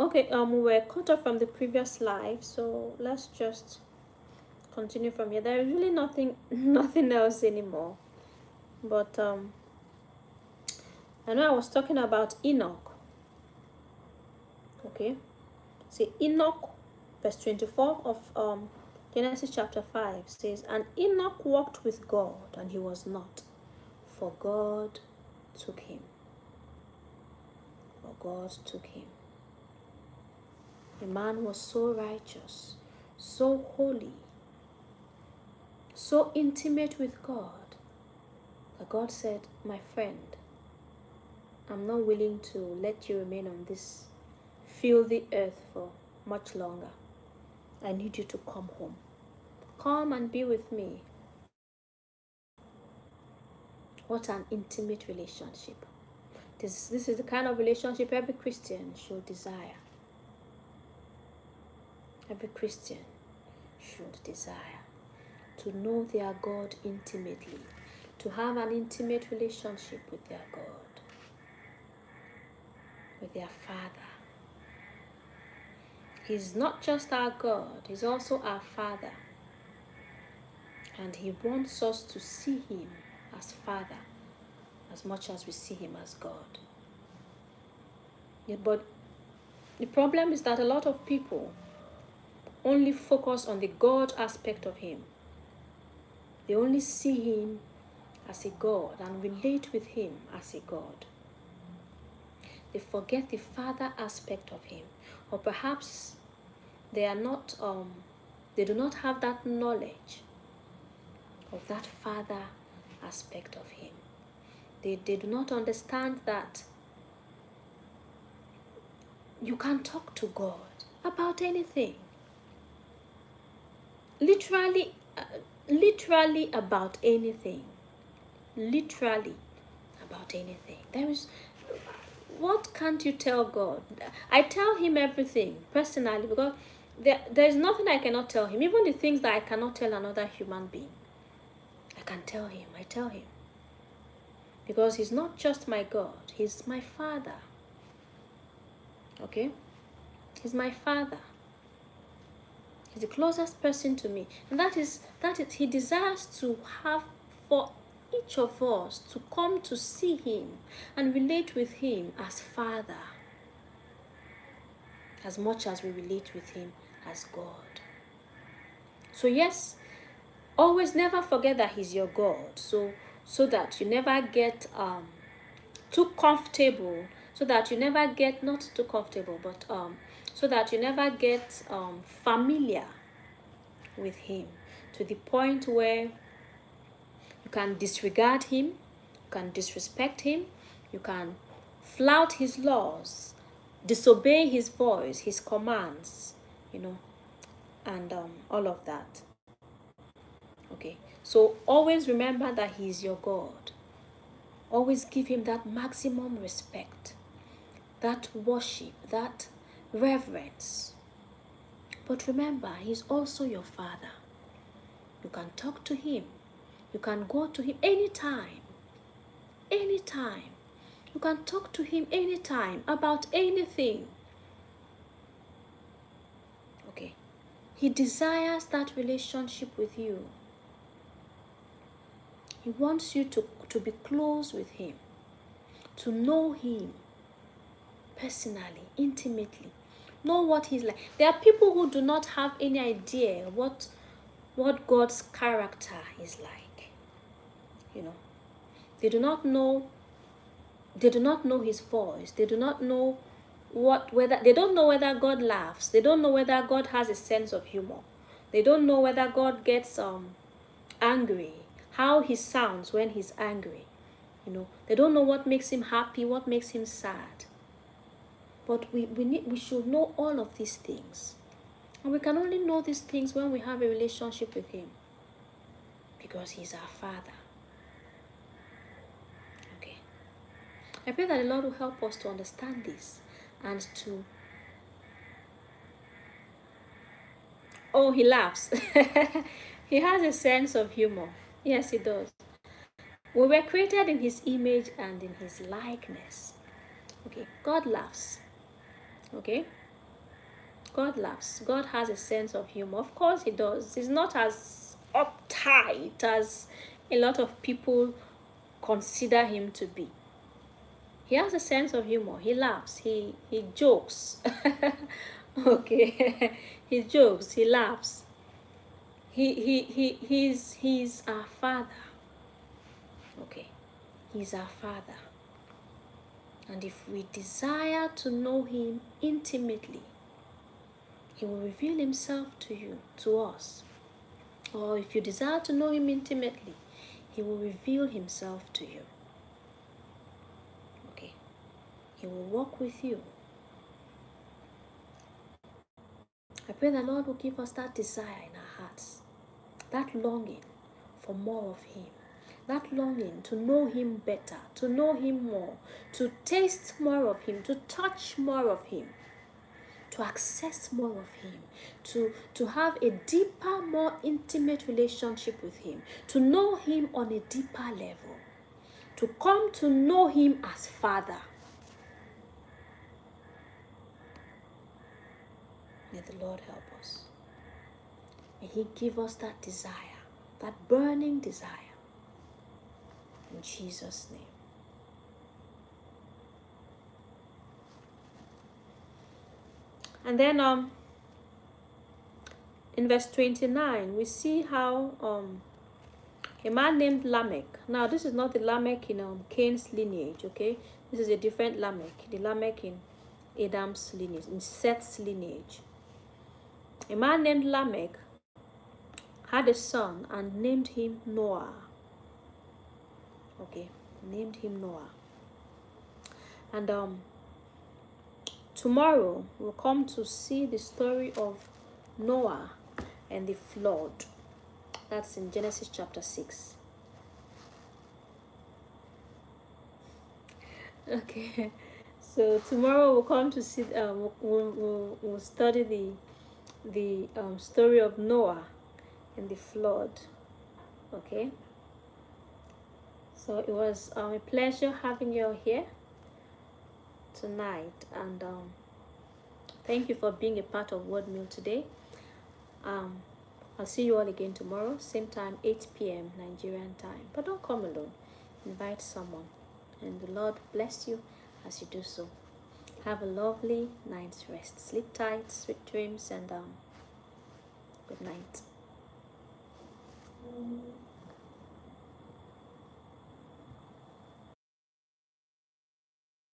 Okay, we were cut off from the previous live, so let's just continue from here. There is really nothing else anymore. But I know I was talking about Enoch. Okay, see Enoch, verse 24 of Genesis chapter 5 says, and Enoch walked with God, and he was not, for God took him. For God took him. The man was so righteous, so holy, so intimate with God, that God said, my friend, I'm not willing to let you remain on this filthy earth for much longer. I need you to come home. Come and be with me. What an intimate relationship. This is the kind of relationship every Christian should desire. Every Christian should desire to know their God intimately, to have an intimate relationship with their God, with their Father. He's not just our God, He's also our Father. And He wants us to see Him as Father as much as we see Him as God. Yeah, but the problem is that a lot of people only focus on the God aspect of Him. They only see Him as a God and relate with Him as a God. They forget the Father aspect of Him, or perhaps they are not. They do not have that knowledge of that Father aspect of Him. They do not understand that you can talk to God about anything. Literally about anything. Literally about anything. What can't you tell God? I tell Him everything personally, because there is nothing I cannot tell Him. Even the things that I cannot tell another human being, I can tell Him. I tell Him. Because He's not just my God, He's my Father. Okay? He's my Father. He's the closest person to me. And that is He desires to have for each of us to come to see Him and relate with Him as Father, as much as we relate with Him as God. So yes, always never forget that He's your God, so that you never get too comfortable, so that you never get, not too comfortable, but so that you never get familiar with Him to the point where you can disregard Him, you can disrespect Him, you can flout His laws, disobey His voice, His commands, and all of that. Okay, so always remember that He is your God. Always give Him that maximum respect, that worship, that reverence. But remember, He's also your Father. You can talk to Him. You can go to Him anytime. Anytime. You can talk to Him anytime about anything. Okay. He desires that relationship with you. He wants you to be close with Him, to know Him personally, intimately. Know what He's like. There are people who do not have any idea what God's character is like. They do not know His voice. They do not know they don't know whether God laughs. They don't know whether God has a sense of humor. They don't know whether God gets angry, how He sounds when He's angry. They don't know what makes Him happy, what makes Him sad. But we should know all of these things. And we can only know these things when we have a relationship with Him, because He's our Father. Okay. I pray that the Lord will help us to understand this and to... Oh, He laughs. He has a sense of humor. Yes, He does. We were created in His image and in His likeness. Okay, God laughs. Okay? God laughs. God has a sense of humor. Of course he does. He's not as uptight as a lot of people consider him to be. He has a sense of humor. He laughs. He jokes. Okay. He jokes. He laughs. He's our Father. Okay. He's our Father. And if we desire to know him intimately, he will reveal himself to you, to us. Or if you desire to know him intimately, he will reveal himself to you. Okay. He will walk with you. I pray the Lord will give us that desire in our hearts, that longing for more of him, that longing to know him better, to know him more, to taste more of him, to touch more of him, to access more of him, to have a deeper, more intimate relationship with him, to know him on a deeper level, to come to know him as Father. May the Lord help us. May he give us that desire, that burning desire. In Jesus' name. And then in verse 29, we see how a man named Lamech. Now, this is not the Lamech in Cain's lineage, okay? This is a different Lamech, the Lamech in Adam's lineage, in Seth's lineage. A man named Lamech had a son and named him Noah. Okay, named him Noah. And tomorrow we'll come to see the story of Noah and the flood. That's in Genesis chapter 6. Okay, so tomorrow we'll come to see. We'll study the story of Noah and the flood. Okay. So it was a pleasure having you all here tonight, and thank you for being a part of Word Meal today. I'll see you all again tomorrow, same time, 8 p.m. Nigerian time. But don't come alone. Invite someone. And the Lord bless you as you do so. Have a lovely night's rest. Sleep tight, sweet dreams, and good night.